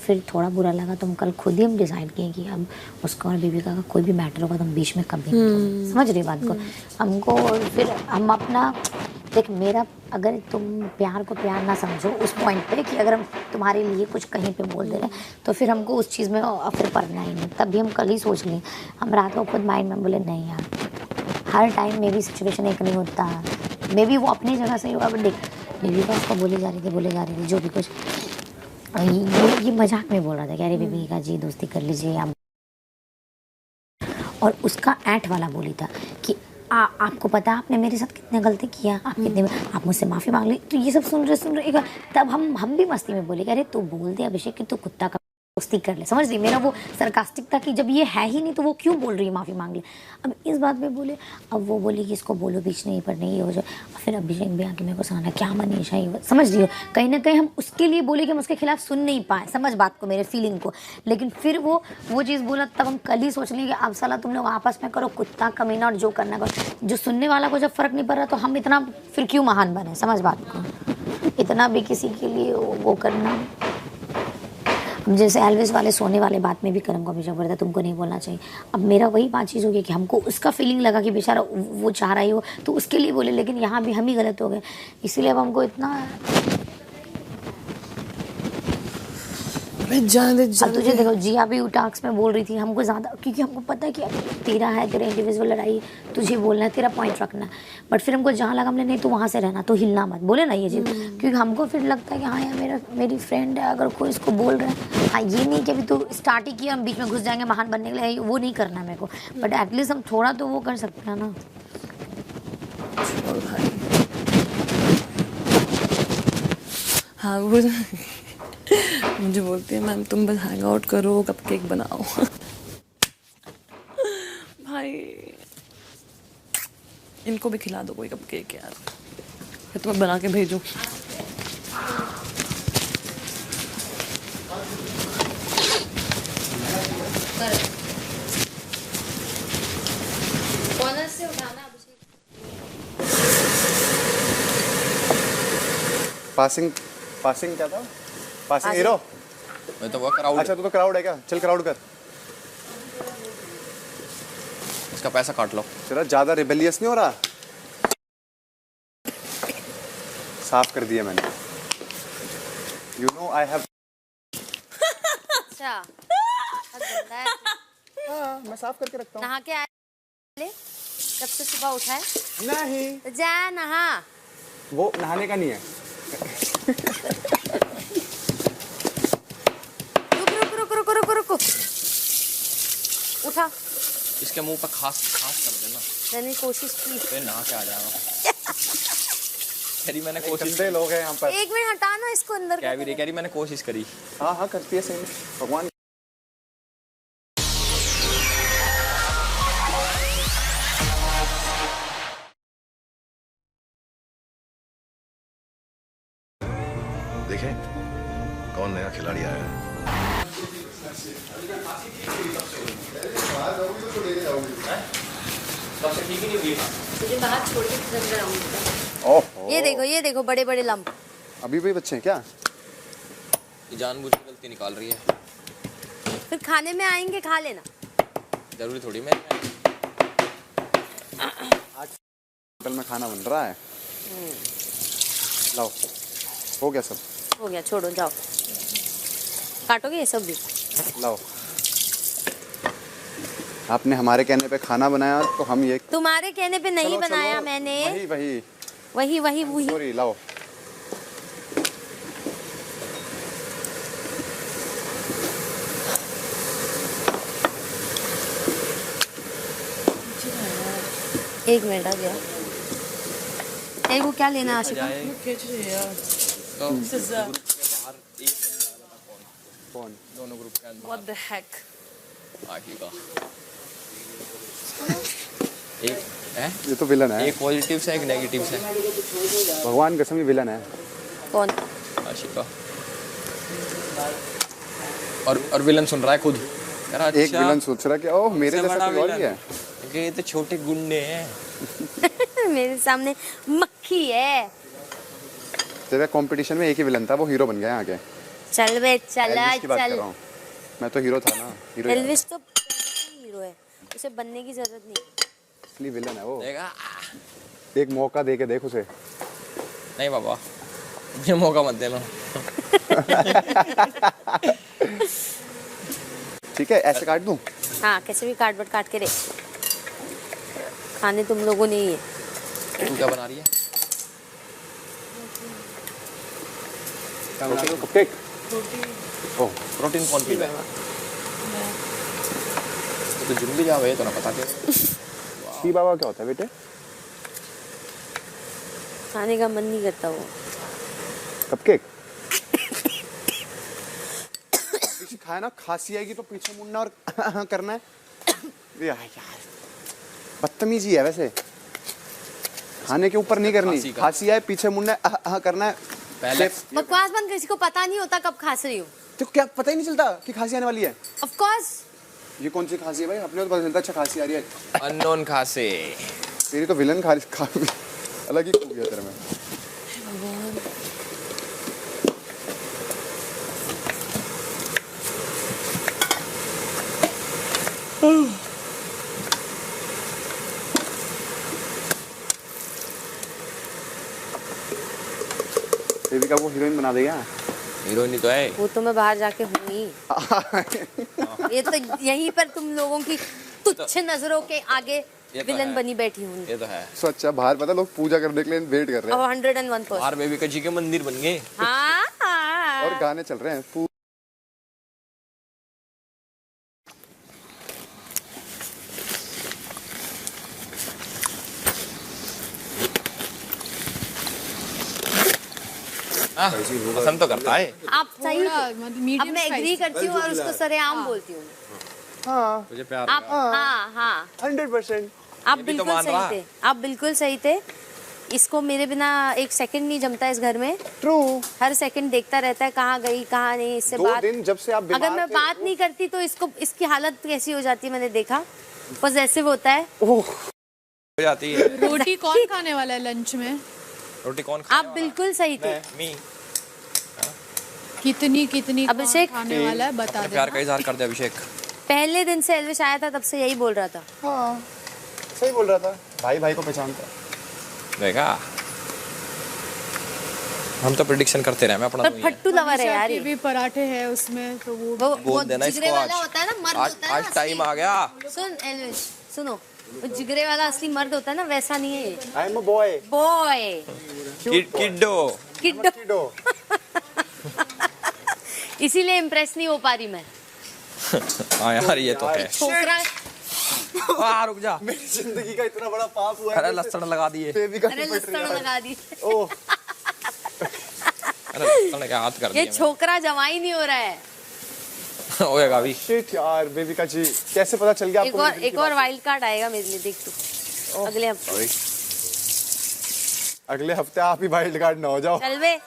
फिर थोड़ा बुरा लगा तो हम कल खुद ही हम डिसाइड किए कि अब उसका और बीबिका का कोई भी मैटर होगा तो हम बीच में कभी नहीं समझ रही बात को हमको। फिर हम अपना देख मेरा अगर तुम प्यार को प्यार ना समझो उस पॉइंट पे कि अगर हम तुम्हारे लिए कुछ कहीं पे बोल दे रहे तो फिर हमको उस चीज़ में फिर पढ़ना ही नहीं। तभी हम कल ही सोच लें हम रात को खुद माइंड में बोले नहीं यार हर टाइम मे भी सिचुएशन एक नहीं होता मे भी वो अपनी जगह से होगा बट देख बेबी का उसको बोले जा रही थी जो भी कुछ ये मजाक में बोल रहा था कि अरे बेबी का जी दोस्ती कर लीजिए आप और उसका ऐट वाला बोली था कि आपको पता आपने मेरे साथ कितने गलती किया आप कितने आप मुझसे माफ़ी मांग ली। तो ये सब सुन रहे तब हम भी मस्ती में बोले कि अरे तू बोल दे अभिषेक कि तू कुत्ता का दोस्ती कर ले समझ रही मेरा वो सरकास्टिक था कि जब ये है ही नहीं तो वो क्यों बोल रही है माफ़ी मांग ले। अब इस बात पे बोले अब वो बोली कि इसको बोलो बीच नहीं पर नहीं हो जाए फिर अभिषेक भी आके मेरे को सुनाना क्या मनीषा ये समझ रही हो कहीं ना कहीं हम उसके लिए बोले कि हम उसके खिलाफ सुन नहीं पाए समझ बात को मेरे फीलिंग को। लेकिन फिर वो चीज़ बोला तब हम कल ही सोच लें कि अब साला तुम लोग आपस में करो कुत्ता कमीना और जो करना करो जो सुनने वाला को जब फ़र्क नहीं पड़ रहा तो हम इतना फिर क्यों महान बने समझ बात को इतना भी किसी के लिए वो करना। जैसे एल्विस वाले सोने वाले बात में भी करम को हमेशा बोलता तुमको नहीं बोलना चाहिए। अब मेरा वही बात चीज़ हो गई कि हमको उसका फीलिंग लगा कि बेचारा वो चाह रही हो तो उसके लिए बोले लेकिन यहाँ भी हम ही गलत हो गए इसीलिए अब हमको इतना अब तुझे देखो जिया भी टास्क में बोल रही थी हमको ज़्यादा क्योंकि हमको पता है कि तेरा है तेरा इंडिविजुअल लड़ाई तुझे बोलना है तेरा पॉइंट रखना है बट फिर हमको जहाँ लगा हमने नहीं तो वहाँ से रहना तो हिलना मत बोले ना ये चीज़ क्योंकि हमको फिर लगता है कि हाँ यार मेरी फ्रेंड है अगर कोई इसको बोल रहा है हाँ ये नहीं कि अभी तो स्टार्ट ही किया हम बीच में घुस जाएंगे महान बनने के लिए वो नहीं करना मेरे को बट एटलीस्ट हम थोड़ा तो वो कर सकते हैं ना। हाँ वो मुझे बोलती है मैम तुम बस हैंग आउट करो कपकेक बनाओ भाई इनको भी खिला दो कोई कपकेक यार फिर तुम्हें बना के भेजो। पासिंग क्या था पासिंग हीरो मैं तो वो क्राउड अच्छा तू तो क्राउड है क्या चल क्राउड कर इसका पैसा काट लो तेरा ज्यादा रिबेलियस नहीं हो रहा साफ कर दिया मैंने यू नो आई हैव अच्छा हाँ मैं साफ करके रखता हूँ नहा के आए जब से सुबह उठा है नहीं तो जा नहा वो नहाने का नहीं है रुको उठा इसके मुंह पर खास कर देना मैंने कोशिश की फिर नहा के आ जाएगा करी मैंने कोशिश गंदे लोग हैं यहाँ पर एक मिनट हटाना इसको अंदर क्या भी रे करी मैंने कोशिश करी हाँ हाँ करती है सही में भगवान देखें कौन नया खिलाड़ी आया है। मुझे बाहर छोड़ के चल रहा हूँ ओह ये देखो बड़े बड़े लम्ब अभी भी बच्चे हैं क्या ये जानबूझ के गलती निकाल रही है फिर खाने में आएंगे खा लेना जरूरी थोड़ी मैं होटल में खाना बन रहा है लाओ हो गया सब हो गया छोड़ो जाओ काटोगे ये सब भी लाओ आपने हमारे कहने पे खाना बनाया तो हम ये तुम्हारे कहने पे नहीं चलो, बनाया चलो, मैंने वही सॉरी लाओ एक मिनट आ गया एक वो क्या लेना आशिका कौन दोनों ग्रुप के अंदर What the heck? आशिका एक है ये तो विलन है एक पॉजिटिव से एक नेगेटिव से भगवान कसम ये विलन है कौन आशिका और विलन सुन रहा है खुद यार अच्छा, एक विलन सोच रहा है कि ओह मेरे जैसा कोई और भी है कि ये तो छोटे गुंडे हैं मेरे सामने मक्खी है तेरा कंपटीशन में एक ही विलन था वो हीरो बन गया आगे चल बे चला एल्विस की बात कर चल। रहा हूँ मैं तो हीरो था ना हीरो एल्विस तो हीरो है, उसे बनने की जरूरत नहीं। असली विलन है वो देगा एक मौका दे के देख उसे नहीं बाबा, ये मौका मत देना। ठीक है ऐसे काट दूं हाँ कैसे भी काट बट काट के दे, खाने तुम लोगों ने ही है। तू क्या बना रही है? कपकेक ओह प्रोटीन कौन पी रहा है? तो जिम भी जाओ, ये तो ना पता क्या। सी बाबा क्या होता है बेटे खाने का मन नहीं करता वो। कपकेक पीछे खाया ना, खांसी आएगी तो पीछे मुड़ना और करना है यार बदतमीजी है वैसे, खाने के ऊपर नहीं करनी, खांसी आए पीछे मुड़ना है करना है पहले बकवास बंद, किसी को पता नहीं होता कब खांस रही हो। तो क्या पता ही नहीं चलता कि खांसी आने वाली है। ऑफ कोर्स ये कौन सी खांसी है भाई, अपने को पता चलता अच्छा खांसी आ रही है। अननोन खांसी। तेरी तो विलन खा अलग ही खूब गया तेरे में। देविका को हीरोइन बना देगा। हीरोइन ही तो है। वो तो मैं बाहर जाके हूँ ही। ये तो यहीं पर तुम लोगों की तुच्छ नजरों के आगे ये तो विलन है। बनी बैठी हूँ। ये तो है। सो अच्छा बाहर पता लोग पूजा करने के लिए वेट कर रहे अब हैं 101%। बाहर बेबी जी के मंदिर बन गए। हाँ हाँ। और गाने चल रहे हैं पसंद तो करता है। आप सही थोड़ा, थे। मतलब अब medium मैं एग्री spicy। करती हूँ और उसको सरेआम बोलती हूँ। हाँ मुझे प्यार आप हाँ हाँ 100%। आप ये भी तो बिल्कुल मान सही रहा। थे, आप बिल्कुल सही थे। इसको मेरे बिना एक सेकंड नहीं जमता इस घर में। ट्रू हर सेकंड देखता रहता है कहाँ गई कहाँ नहीं। इससे 2 बात, दिन जब से आप बीमार अगर मैं थे, बात नहीं करती तो इसको इसकी हालत कैसी हो जाती है मैंने देखा। पॉसेसिव होता है। हो जाती है। रोटी कौन खाने वाला है लंच में? रोटी कौन आप बिल्कुल सही थे। मी कितनी कितनी कौन अभिषेक? खाने वाला है बता प्यार का देना। इजहार कर दे अभिषेक। पहले दिन से एल्विश आया था तब से यही बोल रहा था। हाँ सही बोल रहा था, भाई भाई को पहचानता है। देखा, हम तो प्रेडिक्शन करते रहे, मैं अपना पर तो नहीं है। फट्टू लवर है मनीषा यार के ये। भी पराठे हैं उसमें तो वो बोल देना जिगरे इसको वाला आज। होता है ना, मर्द आज होता है आज ना टाइम असली। आ गया। सुन एल्विश सुनो, वो जिगरे वाला असली मर्द होता है ना, वैसा नहीं है ये। I am a boy boy kiddo. Kiddo. Kiddo. इसीलिए इम्प्रेस नहीं हो पा रही मैं। हाँ यार ये तो है। छोकरा रुक जा। मेरी जिंदगी का इतना बड़ा पाप हुआ अरे लहसुन लगा दिए। बेबी का अरे लहसुन लगा दी। ओह अरे लहसुन क्या हाथ कर ये दिया। छोकरा जवाई नहीं हो रहा है। होएगा अभी। शिट यार बेबी का जी कैसे पता चल गया आपको? एक और वाइल्ड कार्ड आएगा मेरे लिए, देख तू अगले हफ्ते। अगले हफ्ते आप ही वाइल्ड कार्ड ना हो जाओ। चल बे।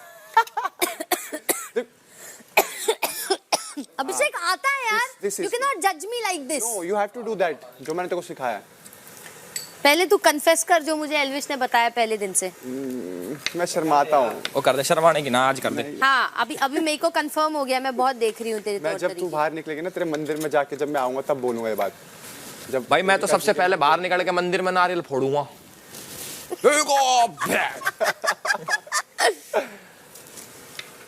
अभिषेक आता है यार, This is- you can not जज me like this. No you have to do that जो मैंने तेरे को सिखाया है। पहले तू कन्फेस कर जो मुझे एल्विश ने बताया पहले दिन से। मैं शर्माता हूँ। वो कर दे, शर्माने की ना, आज कर दे। हाँ अभी अभी मेरे को कंफर्म हो गया, मैं बहुत देख रही हूँ तेरे मैं तौर जब तू तरीके। बाहर निकलेगी ना तेरे मंदिर में जाके जब मैं आऊंगा तब बोलूंगा ये बात। जब भाई मैं तो सबसे पहले बाहर निकल के मंदिर में नारियल फोड़ूंगा।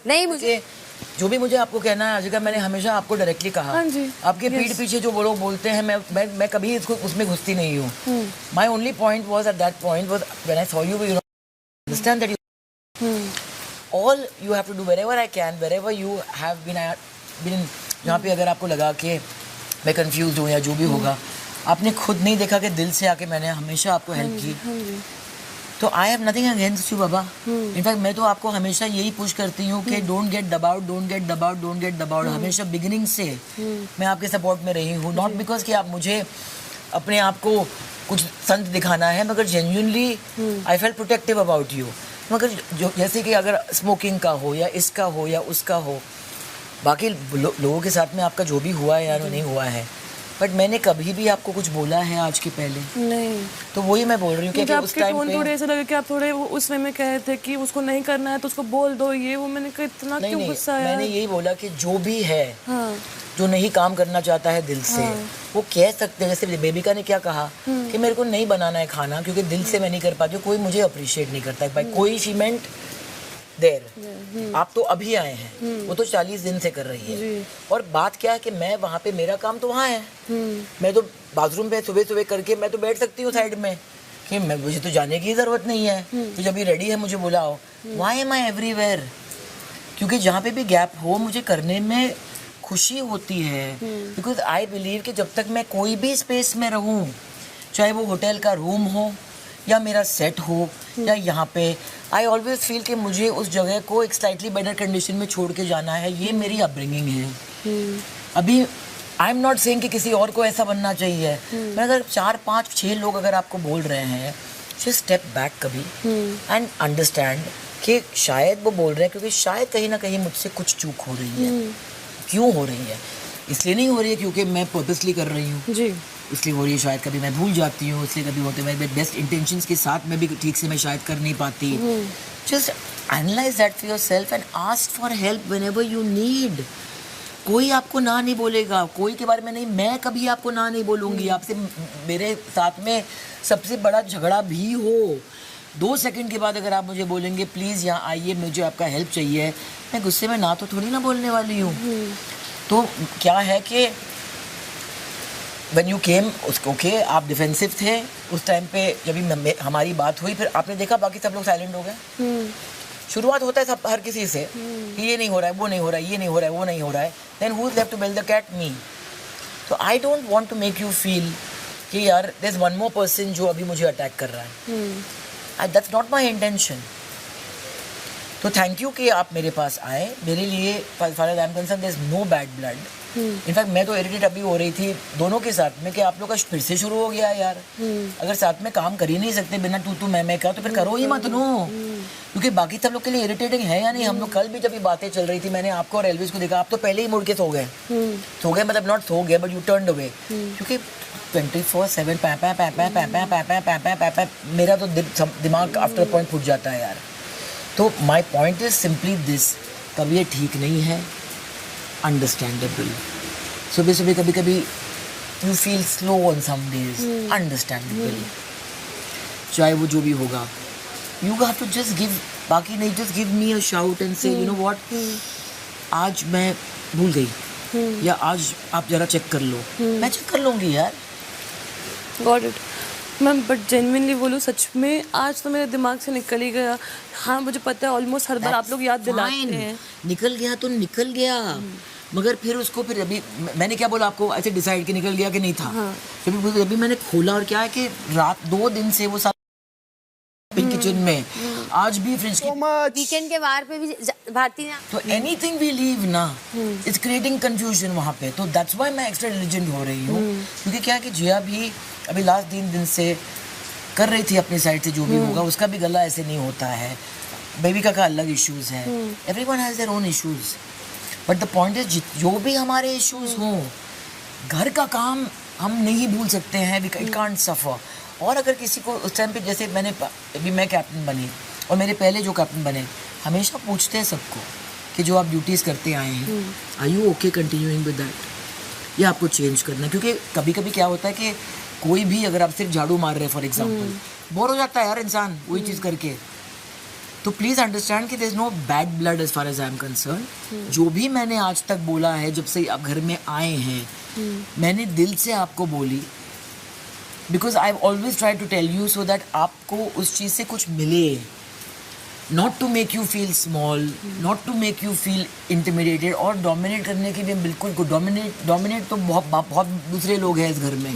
नहीं मुझे जो भी मुझे आपको कहना है अजिका, मैंने हमेशा आपको डायरेक्टली कहा। हाँ जी। आपके पीठ पीछे जो वो लोग बोलते हैं, मैं कभी इसको उसमें घुसती नहीं हूँ। My only point was at that point was when I saw you understand that you all you have to do wherever I can, wherever you have been जहाँ पे अगर आपको लगा कि मैं कंफ्यूज हूँ या जो भी होगा, आपने खुद नहीं देखा कि दिल से आके मैंने हमेशा आपको हेल्प की। तो I have nothing against you बाबा। इनफैक्ट मैं तो आपको हमेशा यही पुश करती हूँ कि डोंट गेट दबाउट, डोंट गेट दबाउट, डोंट गेट दबाउट। हमेशा बिगिनिंग से मैं आपके सपोर्ट में रही हूँ, नॉट बिकॉज कि आप मुझे अपने आप को कुछ संत दिखाना है, मगर genuinely I felt protective about you. मगर जो जैसे कि अगर स्मोकिंग का हो या इसका हो या उसका हो, बाकी लोगों के साथ में आपका जो भी हुआ है या नहीं हुआ है, बट मैंने कभी भी आपको कुछ बोला है आज के पहले? नहीं, तो वही मैं बोल रही हूँ कि मुझे उस आपके टाइम टोन पे थोड़े ऐसे लगे कि आप थोड़े उस वे में कह रहे थे कि उसको नहीं करना है तो उसको बोल दो, ये वो। मैंने कहा इतना नहीं क्यों नहीं, गुस्सा आया? मैंने यही बोला कि जो भी है, हाँ, जो नहीं काम करना चाहता है दिल से, वो कह सकते हैं। जैसे बेबिका ने क्या कहा कि मेरे को नहीं बनाना है खाना क्योंकि दिल से मैं नहीं कर पाती हूँ, कोई मुझे अप्रिशिएट नहीं करता है। भाई कोई शी मेंट देर, आप तो अभी आए हैं, वो तो 40 दिन से कर रही है। और बात क्या है कि मैं वहाँ पे, मेरा काम तो वहाँ है, मैं तो बाथरूम पे सुबह सुबह करके मैं तो बैठ सकती हूँ साइड में कि मैं, मुझे तो जाने की जरूरत नहीं है, तो जब ये रेडी है मुझे बुलाओ। Why am I everywhere? क्योंकि जहाँ पे भी गैप हो मुझे करने में खुशी होती है, बिकॉज आई बिलीव कि जब तक मैं कोई भी स्पेस में रहूँ, चाहे वो होटल का रूम हो या मेरा सेट हो या यहाँ पे, आई ऑलवेज फील कि मुझे उस जगह को एक स्लाइटली बेटर कंडीशन में छोड़ के जाना है। ये मेरी अपब्रिंगिंग है। अभी आई एम नॉट सेइंग कि किसी और को ऐसा बनना चाहिए। मैं अगर 4 5 6 लोग अगर आपको बोल रहे हैं, जस्ट स्टेप बैक कभी एंड अंडरस्टैंड कि शायद वो बोल रहे हैं क्योंकि शायद कहीं ना कहीं मुझसे कुछ चूक हो रही है। क्यों हो रही है? इसलिए नहीं हो रही है क्योंकि मैं पर्पसली कर रही हूँ जी, इसलिए हो रही है। शायद कभी मैं भूल जाती हूँ, इसलिए कभी होते मेरे बेस्ट इंटेंशंस के साथ में भी ठीक से मैं शायद कर नहीं पाती। Just analyse that for yourself and ask for help whenever you need. कोई आपको ना नहीं बोलेगा, कोई के बारे में नहीं, मैं कभी आपको ना नहीं बोलूँगी। आपसे मेरे साथ में सबसे बड़ा झगड़ा भी हो, 2 सेकंड के बाद अगर आप मुझे बोलेंगे प्लीज़ यहाँ आइए, मुझे आपका हेल्प चाहिए, मैं गुस्से में ना तो थोड़ी ना बोलने वाली हूँ। तो क्या है कि व्हेन यू केम, ओके आप डिफेंसिव थे उस टाइम पे, जब हमारी बात हुई, फिर आपने देखा बाकी सब लोग साइलेंट हो गए। शुरुआत होता है सब हर किसी से कि ये नहीं हो रहा है, वो नहीं हो रहा है, ये नहीं हो रहा है, वो नहीं हो रहा है, then who is left to bell the cat? Me. तो I don't want to make you feel कि यार there is one more person जो अभी मुझे अटैक कर रहा है। That's not my intention. तो थैंक यू कि आप मेरे पास आए। मेरे लिए far as I am concern there is no bad blood. In fact मैं तो इरिटेट अभी हो रही थी दोनों के साथ में कि आप लोग का फिर से शुरू हो गया यार। अगर साथ में काम कर ही नहीं सकते बिना तू मैं का, तो फिर करो ही मत नो, क्योंकि बाकी सब लोग के लिए इरिटेटिंग है या नहीं। हम लोग कल भी जब ये बातें चल रही थी, मैंने आपको और एल्विस को देखा, आप तो पहले ही मुड़ के सो गए। सो गए मतलब नॉट सो गए बट यू टर्न्ड अवे, क्योंकि 24/7 पै मेरा तो दिमाग आफ्टर पॉइंट फूट जाता है यार। तो my point is simply this, कभी ये ठीक नहीं है, अंडरस्टैंडेबल। सुबह सुबह कभी कभी you feel slow on some days, understandable. चाहे वो जो भी होगा, you have to just give, बाकी नहीं, just give me a shout and say you know what, आज मैं भूल गई या आज आप जरा चेक कर लो। मैं चेक कर लूँगी यार। Got it ma'am. But genuinely बोलूँ, सच में आज तो मेरे दिमाग से निकल ही गया। हाँ मुझे पता है ऑलमोस्ट हर बार आप लोग याद दिलाते हैं। निकल गया तो निकल गया, मगर फिर उसको फिर अभी मैंने क्या बोला आपको, ऐसे डिसाइड कि निकल गया कि नहीं था। अभी मैंने खोला और क्या है कि रात 2 दिन से वो सब किचन में, आज भी फ्रिज की वीकेंड के बाहर पे भी भारती ना, तो एनीथिंग वी लीव ना इट्स क्रिएटिंग कंफ्यूजन वहाँ पे। तो दैट्स व्हाई मैं एक्स्ट्रा डिलिजेंट हो रही हूँ, क्योंकि क्या है कि जिया भी अभी लास्ट 3 दिन से कर रही थी अपनी साइड से, जो भी होगा उसका भी गला ऐसे नहीं होता है। बेबिका का अलग इश्यूज है, everyone has their own issues, but the point is जो भी हमारे इश्यूज हों, घर का काम हम नहीं भूल सकते हैं, इट कांट सफर। और अगर किसी को उस टाइम पे, जैसे अभी मैं कैप्टन बनी और मेरे पहले जो कैप्टन बने, हमेशा पूछते हैं सबको कि जो आप ड्यूटीज़ करते आए हैं, are you okay continuing with that, या आपको चेंज करना? क्योंकि कभी कभी क्या होता है कि कोई भी अगर आप सिर्फ झाड़ू मार रहे हैं फॉर एग्जाम्पल, बोर हो जाता है यार इंसान वही चीज़ करके। तो प्लीज़ अंडरस्टैंड कि there is no bad blood as far as I am concern. जो भी मैंने आज तक बोला है, जब से आप घर में आए हैं, मैंने दिल से आपको बोली, because I always try to tell you so that आपको उस चीज़ से कुछ मिले, not to make you feel small, not to make you feel intimidated. और डोमिनेट करने की भी बिल्कुल, डोमिनेट तो बहुत दूसरे लोग हैं इस घर में,